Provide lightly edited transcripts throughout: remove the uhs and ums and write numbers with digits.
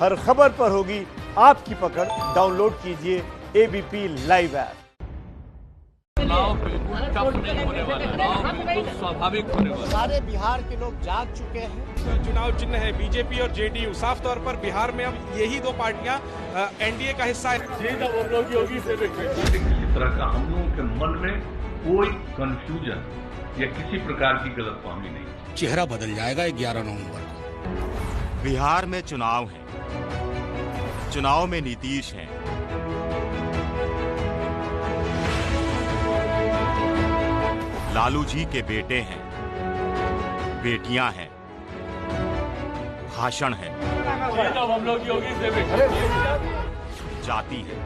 हर खबर पर होगी आपकी पकड़। डाउनलोड कीजिए एबीपी लाइव ऐप। चुनाव बिल्कुल टफ नहीं होने वाला, चुनाव बिल्कुल स्वाभाविक होने वाला। सारे बिहार के लोग जाग चुके हैं। चुनाव चिन्ह है बीजेपी और जेडीयू। साफ तौर पर बिहार में अब यही दो पार्टियां एनडीए का हिस्सा है। किसी तरह का हम लोगों के मन में कोई कंफ्यूजन या किसी प्रकार की गलतफहमी नहीं। चेहरा बदल जाएगा 11 नवंबर को। बिहार में चुनाव है, चुनाव में नीतीश हैं। लालू जी के बेटे हैं, बेटियां हैं, भाषण है, हम लोग योगी से जाति है,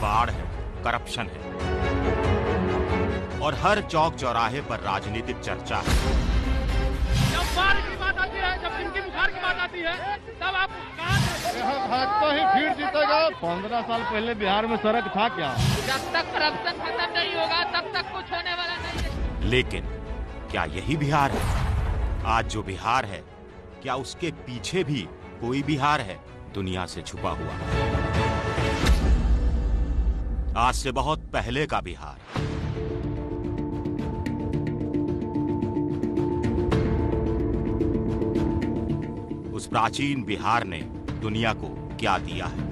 बाढ़ है, करप्शन है और हर चौक चौराहे पर राजनीतिक चर्चा है। जब बाढ़ की बात आती है, जब इनकी बुखार की बात आती है, तब आप भाजपा ही फिर जीतेगा। 15 साल पहले बिहार में सड़क था क्या? जब तक करप्शन खत्म नहीं होगा तब तक कुछ होने वाला नहीं है। लेकिन क्या यही बिहार है? आज जो बिहार है, क्या उसके पीछे भी कोई बिहार है दुनिया से छुपा हुआ? आज से बहुत पहले का बिहार। उस प्राचीन बिहार ने दुनिया को क्या दिया है?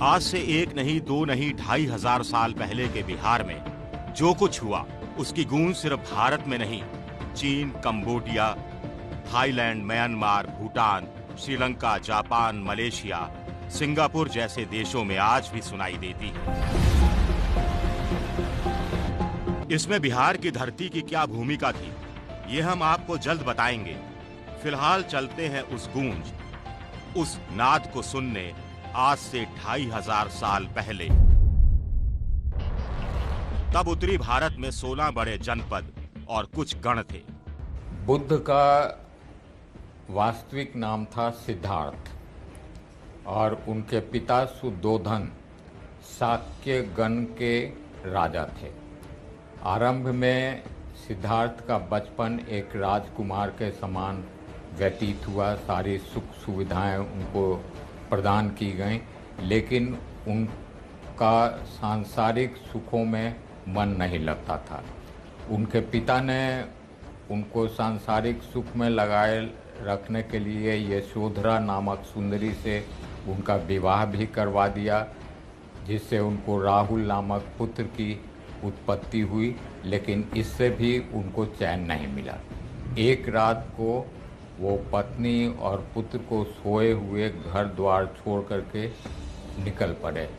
आज से एक नहीं, दो नहीं, 2500 साल पहले के बिहार में जो कुछ हुआ उसकी गूंज सिर्फ भारत में नहीं, चीन, Cambodia, Thailand, Myanmar, Bhutan, Sri Lanka, Japan, Malaysia, Singapore जैसे देशों में आज भी सुनाई देती है। इसमें बिहार की धरती की क्या भूमिका थी, ये हम आपको जल्द बताएंगे। फिलहाल चलते हैं उस गूंज, उस नाद को सुनने आज से 2500 साल पहले। तब उत्तरी भारत में 16 बड़े जनपद और कुछ गण थे। बुद्ध का वास्तविक नाम था सिद्धार्थ और उनके पिता सुद्धोधन शाक्य गण के राजा थे। आरंभ में सिद्धार्थ का बचपन एक राजकुमार के समान व्यतीत हुआ। सारी सुख सुविधाएं उनको प्रदान की गईं, लेकिन उनका सांसारिक सुखों में मन नहीं लगता था। उनके पिता ने उनको सांसारिक सुख में लगाए रखने के लिए यशोधरा नामक सुंदरी से उनका विवाह भी करवा दिया, जिससे उनको राहुल नामक पुत्र की उत्पत्ति हुई, लेकिन इससे भी उनको चैन नहीं मिला। एक रात को वो पत्नी और पुत्र को सोए हुए घर द्वार छोड़ करके निकल पड़े।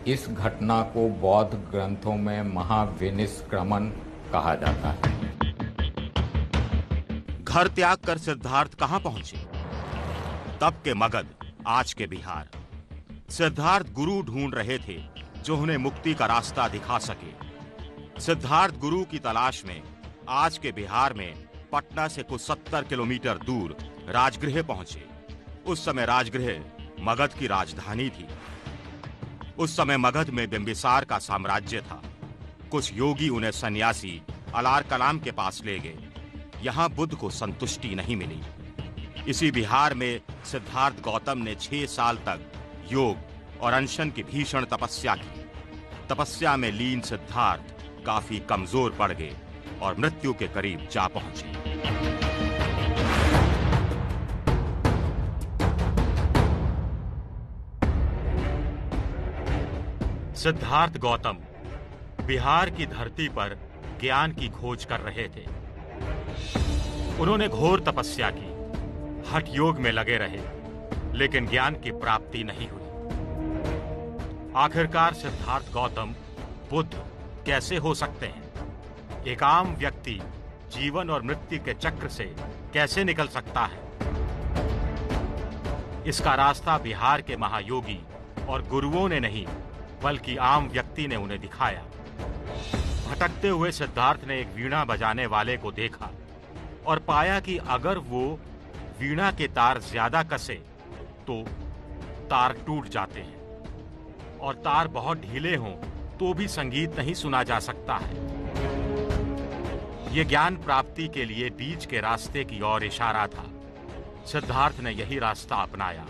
इस घटना को बौद्ध ग्रंथों में महाविनिष्क्रमण कहा जाता है। घर त्याग कर सिद्धार्थ कहां पहुंचे? तब के मगध, आज के बिहार। सिद्धार्थ गुरु ढूंढ रहे थे जो उन्हें मुक्ति का रास्ता दिखा सके। सिद्धार्थ गुरु की तलाश में आज के बिहार में पटना से कुछ 70 किलोमीटर दूर राजगृह पहुंचे। उस समय राजगृह मगध की राजधानी थी। उस समय मगध में बिंबिसार का साम्राज्य था। कुछ योगी उन्हें सन्यासी अलार कलाम के पास ले गए। यहां बुद्ध को संतुष्टि नहीं मिली। इसी बिहार में सिद्धार्थ गौतम ने 6 साल तक योग और अनशन की भीषण तपस्या की। तपस्या में लीन सिद्धार्थ काफी कमजोर पड़ गए और मृत्यु के करीब जा पहुंचे। सिद्धार्थ गौतम बिहार की धरती पर ज्ञान की खोज कर रहे थे। उन्होंने घोर तपस्या की, हठ योग में लगे रहे, लेकिन ज्ञान की प्राप्ति नहीं हुई। आखिरकार सिद्धार्थ गौतम बुद्ध कैसे हो सकते हैं? एक आम व्यक्ति जीवन और मृत्यु के चक्र से कैसे निकल सकता है? इसका रास्ता बिहार के महायोगी और गुरुओं ने नहीं, बल्कि आम व्यक्ति ने उन्हें दिखाया। भटकते हुए सिद्धार्थ ने एक वीणा बजाने वाले को देखा और पाया कि अगर वो वीणा के तार ज्यादा कसे तो तार टूट जाते हैं और तार बहुत ढीले हों तो भी संगीत नहीं सुना जा सकता है। ये ज्ञान प्राप्ति के लिए बीच के रास्ते की ओर इशारा था। सिद्धार्थ ने यही रास्ता अपनाया।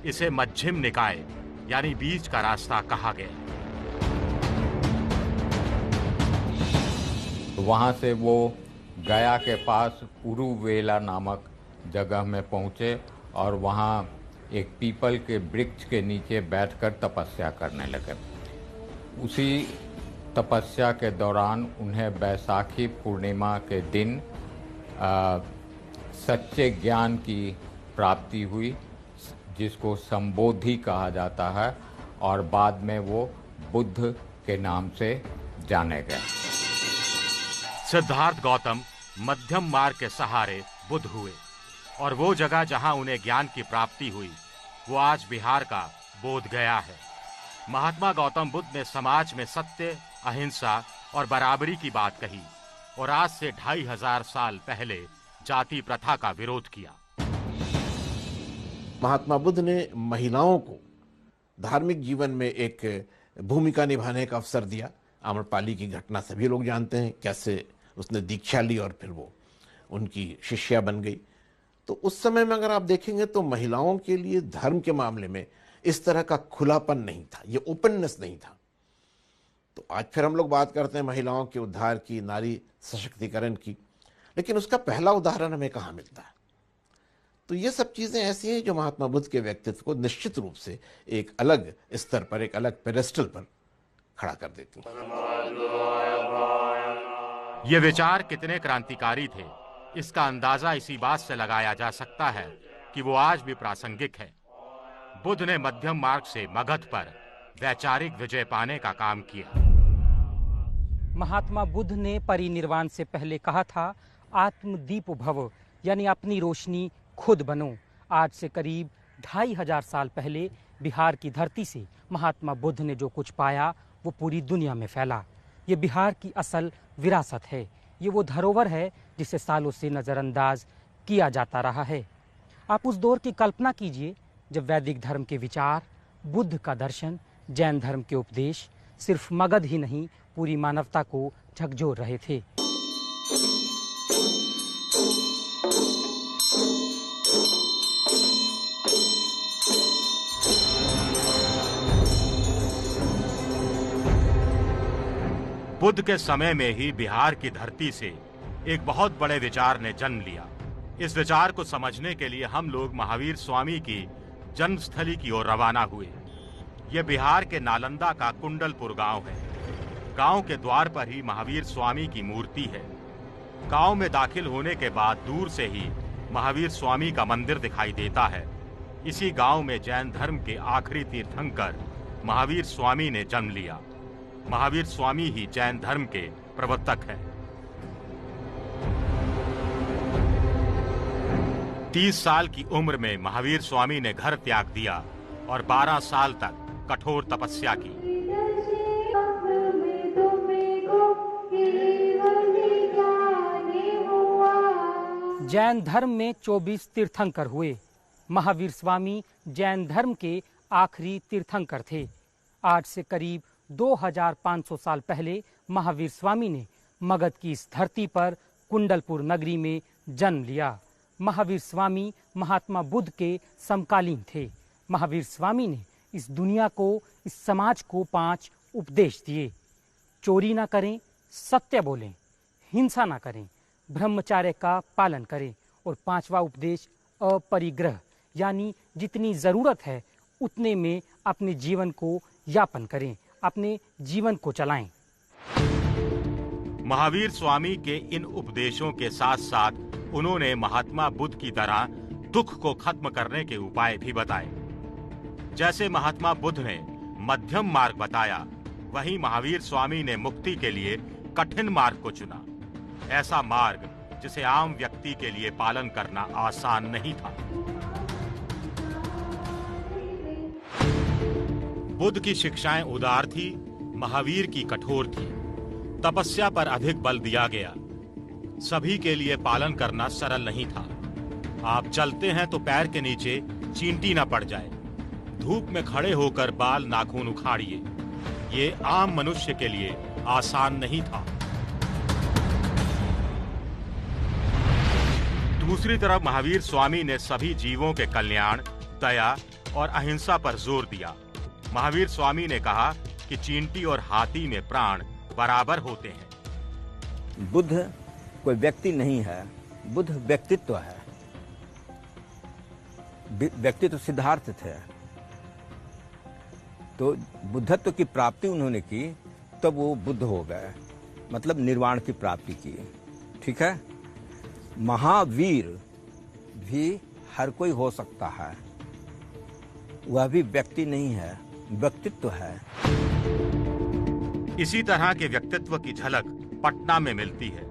इसे मध्यम निकाय यानी बीच का रास्ता कहा गया। वहाँ से वो गया के पास उरुवेला नामक जगह में पहुँचे और वहाँ एक पीपल के वृक्ष के नीचे बैठकर तपस्या करने लगे। उसी तपस्या के दौरान उन्हें बैसाखी पूर्णिमा के दिन सच्चे ज्ञान की प्राप्ति हुई, जिसको संबोधि कहा जाता है, और बाद में वो बुद्ध के नाम से जाने गए। सिद्धार्थ गौतम मध्यम मार्ग के सहारे बुद्ध हुए और वो जगह जहां उन्हें ज्ञान की प्राप्ति हुई वो आज बिहार का बोध गया है। महात्मा गौतम बुद्ध ने समाज में सत्य, अहिंसा और बराबरी की बात कही और आज से 2500 साल पहले जाति प्रथा का विरोध किया। महात्मा बुद्ध ने महिलाओं को धार्मिक जीवन में एक भूमिका निभाने का अवसर दिया। आम्रपाली की घटना सभी लोग जानते हैं, कैसे उसने दीक्षा ली और फिर वो उनकी शिष्या बन गई। तो उस समय में अगर आप देखेंगे तो महिलाओं के लिए धर्म के मामले में इस तरह का खुलापन नहीं था, ये ओपननेस नहीं था। तो आज फिर हम लोग बात करते हैं महिलाओं के उद्धार की, नारी सशक्तिकरण की, लेकिन उसका पहला उदाहरण हमें कहाँ मिलता है? तो ये सब चीज़ें ऐसी हैं जो महात्मा बुद्ध के व्यक्तित्व को निश्चित रूप से एक अलग स्तर पर, एक अलग पेडेस्टल पर खड़ा कर देती हैं। ये विचार कितने क्रांतिकारी थे, इसका अंदाजा इसी बात से लगाया जा सकता है कि वो आज भी प्रासंगिक है। बुद्ध ने मध्यम मार्ग से मगध पर वैचारिक विजय पाने का काम किया। महात्मा बुद्ध ने परिनिर्वाण से पहले कहा था, आत्मदीप भव, यानी अपनी रोशनी खुद बनो। आज से करीब 2500 साल पहले बिहार की धरती से महात्मा बुद्ध ने जो कुछ पाया वो पूरी दुनिया में फैला। ये बिहार की असल विरासत है। ये वो धरोहर है जिसे सालों से नज़रअंदाज किया जाता रहा है। आप उस दौर की कल्पना कीजिए जब वैदिक धर्म के विचार, बुद्ध का दर्शन, जैन धर्म के उपदेश सिर्फ मगध ही नहीं पूरी मानवता को झकझोर रहे थे। बुद्ध के समय में ही बिहार की धरती से एक बहुत बड़े विचार ने जन्म लिया। इस विचार को समझने के लिए हम लोग महावीर स्वामी की जन्मस्थली की ओर रवाना हुए। यह बिहार के नालंदा का कुंडलपुर गांव है। गांव के द्वार पर ही महावीर स्वामी की मूर्ति है। गांव में दाखिल होने के बाद दूर से ही महावीर स्वामी का मंदिर दिखाई देता है। इसी गांव में जैन धर्म के आखिरी तीर्थंकर महावीर स्वामी ने जन्म लिया। महावीर स्वामी ही जैन धर्म के प्रवर्तक हैं। 30 साल की उम्र में महावीर स्वामी ने घर त्याग दिया और 12 साल तक कठोर तपस्या की। जैन धर्म में 24 तीर्थंकर हुए। महावीर स्वामी जैन धर्म के आखिरी तीर्थंकर थे। आज से करीब 2500 साल पहले महावीर स्वामी ने मगध की इस धरती पर कुंडलपुर नगरी में जन्म लिया। महावीर स्वामी महात्मा बुद्ध के समकालीन थे। महावीर स्वामी ने इस दुनिया को, इस समाज को 5 उपदेश दिए। चोरी ना करें, सत्य बोलें, हिंसा ना करें, ब्रह्मचर्य का पालन करें, और 5वां उपदेश अपरिग्रह, यानी जितनी जरूरत है उतने में अपने जीवन को यापन करें, अपने जीवन को चलाएं। महावीर स्वामी के इन उपदेशों के साथ साथ उन्होंने महात्मा बुद्ध की तरह दुख को खत्म करने के उपाय भी बताए। जैसे महात्मा बुद्ध ने मध्यम मार्ग बताया, वहीं महावीर स्वामी ने मुक्ति के लिए कठिन मार्ग को चुना। ऐसा मार्ग जिसे आम व्यक्ति के लिए पालन करना आसान नहीं था। बुद्ध की शिक्षाएं उदार थी, महावीर की कठोर थी। तपस्या पर अधिक बल दिया गया। सभी के लिए पालन करना सरल नहीं था। आप चलते हैं तो पैर के नीचे चींटी न पड़ जाए। धूप में खड़े होकर बाल नाखून उखाड़िए। ये आम मनुष्य के लिए आसान नहीं था। दूसरी तरफ महावीर स्वामी ने सभी जीवों के कल्याण, दया और अहिंसा पर जोर दिया। महावीर स्वामी ने कहा कि चींटी और हाथी में प्राण बराबर होते हैं। बुद्ध कोई व्यक्ति नहीं है, बुद्ध व्यक्तित्व है। व्यक्तित्व सिद्धार्थ थे, तो बुद्धत्व की प्राप्ति उन्होंने की, तब वो बुद्ध हो गए, मतलब निर्वाण की प्राप्ति की। ठीक है, महावीर भी हर कोई हो सकता है, वह भी व्यक्ति नहीं है, व्यक्तित्व है। इसी तरह के व्यक्तित्व की झलक पटना में मिलती है।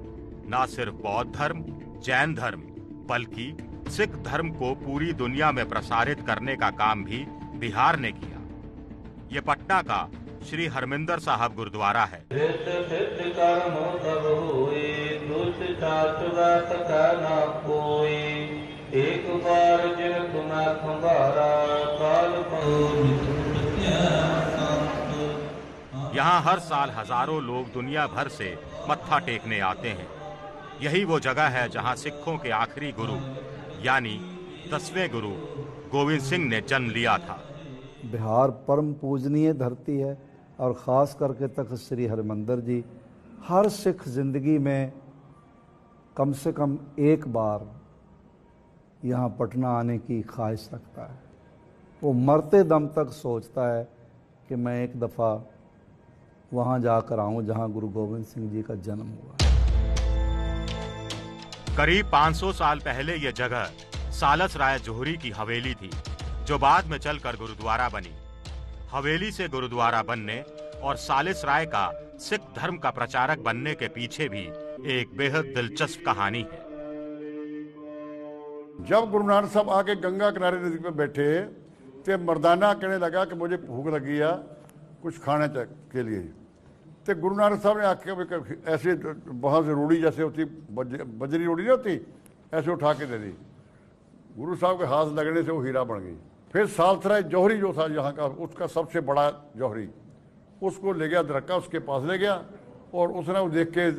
न सिर्फ बौद्ध धर्म, जैन धर्म, बल्कि सिख धर्म को पूरी दुनिया में प्रसारित करने का काम भी बिहार ने किया। ये पटना का श्री हरमिंदर साहब गुरुद्वारा है। एक बार जिन तुना खंबारा काल यहाँ हर साल हजारों लोग दुनिया भर से मत्था टेकने आते हैं। यही वो जगह है जहाँ सिखों के आखिरी गुरु यानी 10वें गुरु गोविंद सिंह ने जन्म लिया था। बिहार परम पूजनीय धरती है और ख़ास करके तख्त श्री हरमंदिर जी हर सिख जिंदगी में कम से कम एक बार यहाँ पटना आने की ख्वाहिश रखता है। वो मरते दम तक सोचता है कि मैं एक दफ़ा वहाँ जाकर आऊँ जहाँ गुरु गोविंद सिंह जी का जन्म हुआ। करीब 500 साल पहले यह जगह सालस राय जोहरी की हवेली थी, जो बाद में चलकर गुरुद्वारा बनी। हवेली से गुरुद्वारा बनने और सालिस राय का सिख धर्म का प्रचारक बनने के पीछे भी एक बेहद दिलचस्प कहानी है। जब गुरु नानक साहब आके गंगा किनारे नदी पे बैठे तो मर्दाना कहने लगा कि मुझे भूख लगी है कुछ खाने के लिए। तो गुरु नानक साहब ने आके ऐसे वहाँ से रोड़ी जैसे होती बजरी रोड़ी नहीं होती, ऐसे उठा के दे दी। गुरु साहब के हाथ लगने से वो हीरा बन गई। फिर सालसराय जौहरी जो था यहाँ का, उसका सबसे बड़ा जौहरी, उसको ले गया दरक्का, उसके पास ले गया और उसने वो देख के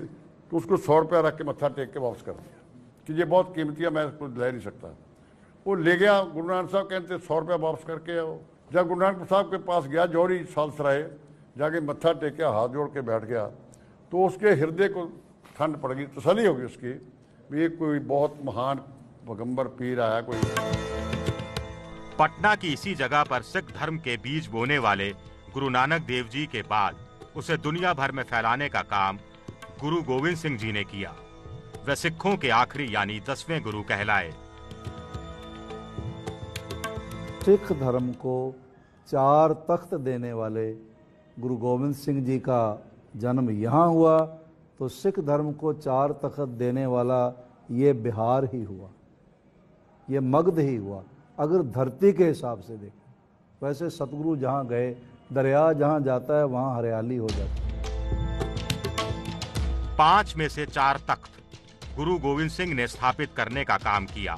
उसको 100 रुपया रख के मत्था टेक के वापस कर दिया कि ये बहुत कीमती है, मैं इसको ले नहीं सकता। वो ले गया, गुरु नानक साहब कहते 100 रुपया वापस करके आओ। जब गुरु नानक साहब के पास गया जौहरी सालसराय, जाके मत्था टेका, हाथ जोड़ के बैठ गया, तो उसके हृदय को ठंड पड़ गई, तसल्ली हो गई उसकी भी ये कोई बहुत महान पैगंबर पीर आया कोई। पटना की इसी जगह पर सिख धर्म के बीज बोने वाले गुरु नानक देव जी के बाद उसे दुनिया भर में फैलाने का काम गुरु गोविंद सिंह जी ने किया। वे सिखों के आखिरी यानी 10वें गुरु कहलाए। सिख धर्म को 4 तख्त देने वाले गुरु गोविंद सिंह जी का जन्म यहाँ हुआ, तो सिख धर्म को 4 तख्त देने वाला ये बिहार ही हुआ, ये मगध ही हुआ। अगर धरती के हिसाब से देखें, वैसे सतगुरु जहाँ गए, दरिया जहाँ जाता है वहाँ हरियाली हो जाती है। 5 में से 4 तख्त गुरु गोविंद सिंह ने स्थापित करने का काम किया।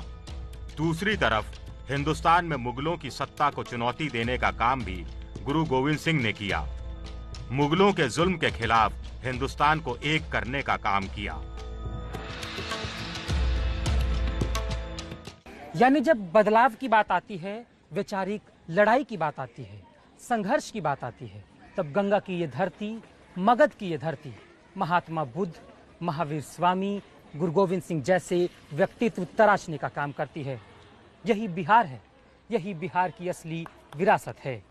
दूसरी तरफ हिंदुस्तान में मुगलों की सत्ता को चुनौती देने का काम भी गुरु गोविंद सिंह ने किया। मुगलों के जुल्म के खिलाफ हिंदुस्तान को एक करने का काम किया। यानी जब बदलाव की बात आती है, वैचारिक लड़ाई की बात आती है, संघर्ष की बात आती है, तब गंगा की ये धरती, मगध की ये धरती महात्मा बुद्ध, महावीर स्वामी, गुरु गोविंद सिंह जैसे व्यक्तित्व तराशने का काम करती है। यही बिहार है, यही बिहार की असली विरासत है।